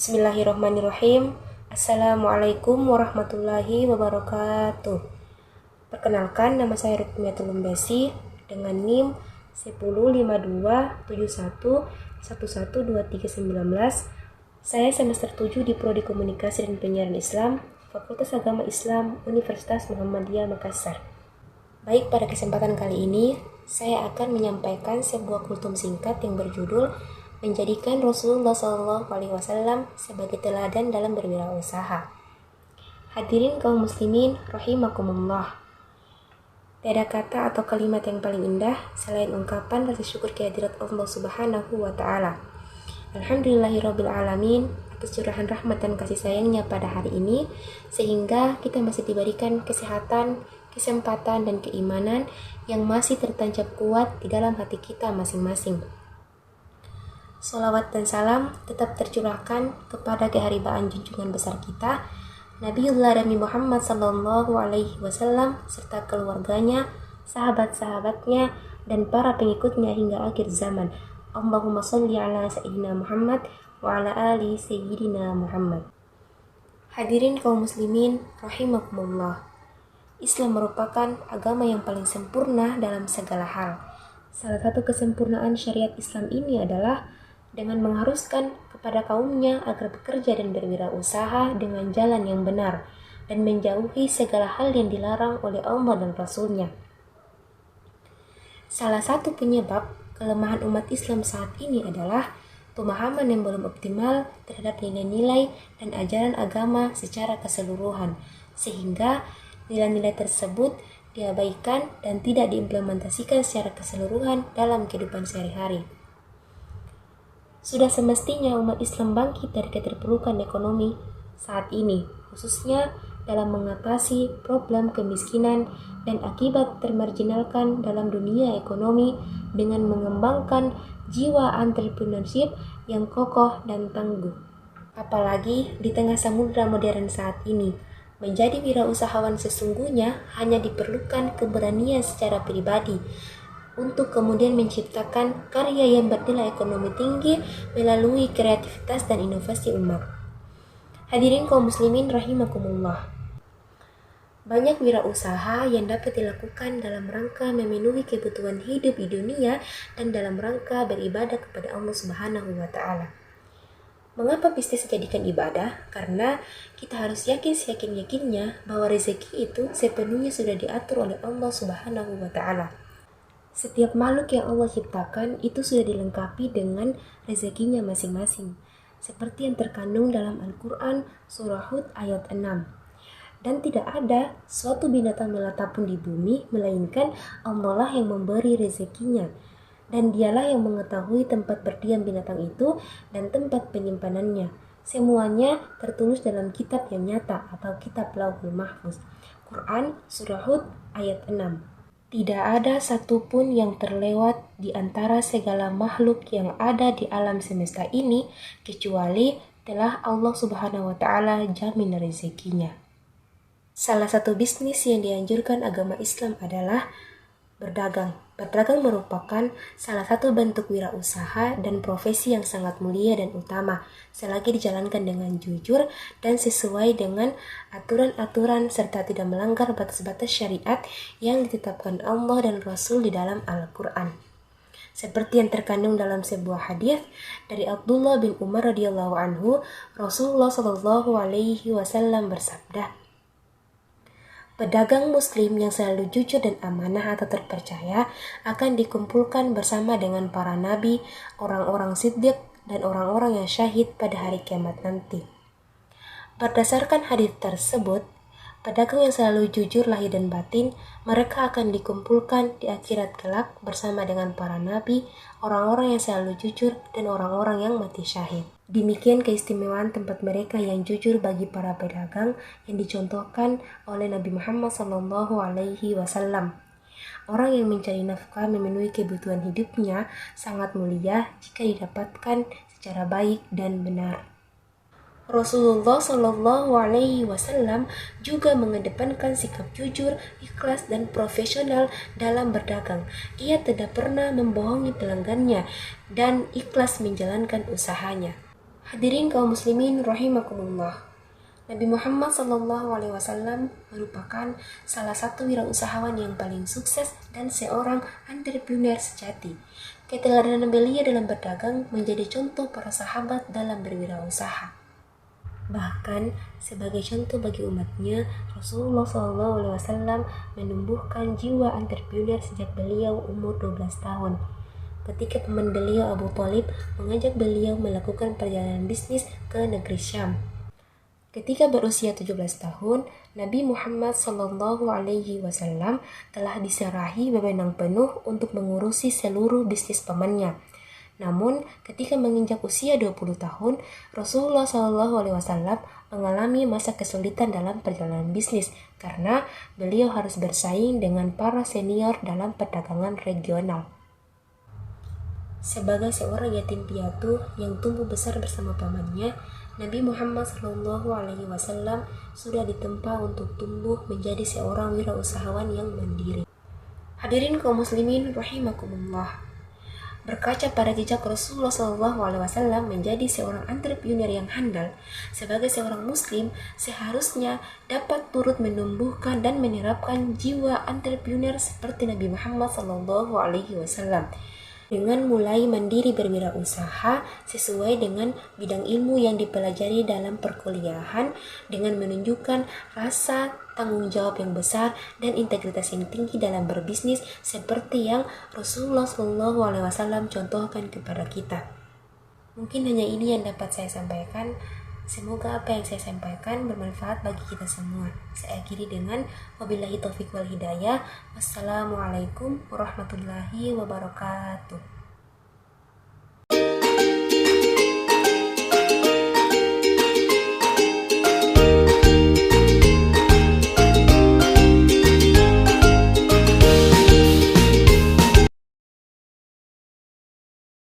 Bismillahirrahmanirrahim. Assalamualaikum warahmatullahi wabarakatuh. Perkenalkan, nama saya Rukmiatul Lumbasi dengan NIM 105271112319. Saya semester 7 di Prodi Komunikasi dan Penyiaran Islam, Fakultas Agama Islam, Universitas Muhammadiyah Makassar. Baik, pada kesempatan kali ini saya akan menyampaikan sebuah kultum singkat yang berjudul menjadikan Rasulullah SAW sebagai teladan dalam berwirausaha. Hadirin kaum muslimin rahimakumullah. Tiada kata atau kalimat yang paling indah selain ungkapan rasa syukur kehadirat Allah Subhanahu wa Ta'ala. Alhamdulillahirabbil alamin atas curahan rahmat dan kasih sayangnya pada hari ini, sehingga kita masih diberikan kesehatan, kesempatan dan keimanan yang masih tertancap kuat di dalam hati kita masing-masing. Salawat dan salam tetap tercurahkan kepada keharibaan junjungan besar kita, Nabiullah Nabi Muhammad SAW serta keluarganya, sahabat-sahabatnya, dan para pengikutnya hingga akhir zaman. Allahumma sholli ala Sayyidina Muhammad wa ala ali Sayyidina Muhammad. Hadirin kaum muslimin rahimakumullah. Islam merupakan agama yang paling sempurna dalam segala hal. Salah satu kesempurnaan syariat Islam ini adalah dengan mengharuskan kepada kaumnya agar bekerja dan berwirausaha dengan jalan yang benar dan menjauhi segala hal yang dilarang oleh Allah dan Rasul-Nya. Salah satu penyebab kelemahan umat Islam saat ini adalah pemahaman yang belum optimal terhadap nilai-nilai dan ajaran agama secara keseluruhan, sehingga nilai-nilai tersebut diabaikan dan tidak diimplementasikan secara keseluruhan dalam kehidupan sehari-hari. Sudah semestinya umat Islam bangkit dari keterpurukan ekonomi saat ini, khususnya dalam mengatasi problem kemiskinan dan akibat termarginalkan dalam dunia ekonomi dengan mengembangkan jiwa entrepreneurship yang kokoh dan tangguh. Apalagi di tengah samudra modern saat ini, menjadi wirausahawan sesungguhnya hanya diperlukan keberanian secara pribadi untuk kemudian menciptakan karya yang bernilai ekonomi tinggi melalui kreativitas dan inovasi umat. Hadirin kaum muslimin rahimakumullah. Banyak wirausaha yang dapat dilakukan dalam rangka memenuhi kebutuhan hidup di dunia dan dalam rangka beribadah kepada Allah Subhanahu wa Ta'ala. Mengapa bisnis dijadikan ibadah? Karena kita harus yakin-yakinnya bahwa rezeki itu sepenuhnya sudah diatur oleh Allah Subhanahu wa Ta'ala. Setiap makhluk yang Allah ciptakan itu sudah dilengkapi dengan rezekinya masing-masing, seperti yang terkandung dalam Al-Quran Surah Hud ayat 6. Dan tidak ada suatu binatang melata pun di bumi, melainkan Allah lah yang memberi rezekinya, dan dialah yang mengetahui tempat berdiam binatang itu dan tempat penyimpanannya. Semuanya tertulis dalam kitab yang nyata atau kitab Lauhul Mahfuz. Quran Surah Hud ayat 6. Tidak ada satupun yang terlewat di antara segala makhluk yang ada di alam semesta ini kecuali telah Allah Subhanahu wa Ta'ala jamin rezekinya. Salah satu bisnis yang dianjurkan agama Islam adalah berdagang. Berdagang merupakan salah satu bentuk wirausaha dan profesi yang sangat mulia dan utama selagi dijalankan dengan jujur dan sesuai dengan aturan-aturan serta tidak melanggar batas-batas syariat yang ditetapkan Allah dan Rasul di dalam Al-Quran. Seperti yang terkandung dalam sebuah hadis dari Abdullah bin Umar radhiyallahu anhu, Rasulullah SAW bersabda, pedagang muslim yang selalu jujur dan amanah atau terpercaya akan dikumpulkan bersama dengan para nabi, orang-orang siddiq, dan orang-orang yang syahid pada hari kiamat nanti. Berdasarkan hadis tersebut, pedagang yang selalu jujur lahir dan batin, mereka akan dikumpulkan di akhirat kelak bersama dengan para nabi, orang-orang yang selalu jujur, dan orang-orang yang mati syahid. Demikian keistimewaan tempat mereka yang jujur bagi para pedagang yang dicontohkan oleh Nabi Muhammad SAW. Orang yang mencari nafkah memenuhi kebutuhan hidupnya sangat mulia jika didapatkan secara baik dan benar. Rasulullah SAW juga mengedepankan sikap jujur, ikhlas, dan profesional dalam berdagang. Ia tidak pernah membohongi pelanggannya dan ikhlas menjalankan usahanya. Hadirin kaum muslimin rahimakumullah. Nabi Muhammad SAW merupakan salah satu wirausahawan yang paling sukses dan seorang entrepreneur sejati. Keteladanan beliau dalam berdagang menjadi contoh para sahabat dalam berwirausaha. Bahkan sebagai contoh bagi umatnya, Rasulullah SAW menumbuhkan jiwa entrepreneur sejak beliau umur 12 tahun. Ketika paman beliau Abu Thalib mengajak beliau melakukan perjalanan bisnis ke negeri Syam. Ketika berusia 17 tahun, Nabi Muhammad SAW telah diserahi wewenang penuh untuk mengurusi seluruh bisnis pamannya. Namun, ketika menginjak usia 20 tahun, Rasulullah SAW mengalami masa kesulitan dalam perjalanan bisnis karena beliau harus bersaing dengan para senior dalam perdagangan regional. Sebagai seorang yatim piatu yang tumbuh besar bersama pamannya, Nabi Muhammad SAW sudah ditempa untuk tumbuh menjadi seorang wirausahawan yang mandiri. Hadirin kaum muslimin rahimakumullah. Berkaca pada jejak Rasulullah SAW menjadi seorang entrepreneur yang handal, sebagai seorang muslim seharusnya dapat turut menumbuhkan dan menerapkan jiwa entrepreneur seperti Nabi Muhammad SAW dengan mulai mandiri berwirausaha sesuai dengan bidang ilmu yang dipelajari dalam perkuliahan, dengan menunjukkan rasa tanggung jawab yang besar dan integritas yang tinggi dalam berbisnis seperti yang Rasulullah SAW contohkan kepada kita. Mungkin hanya ini yang dapat saya sampaikan. Semoga apa yang saya sampaikan bermanfaat bagi kita semua. Saya akhiri dengan wabillahi taufiq wal hidayah. Wassalamualaikum warahmatullahi wabarakatuh.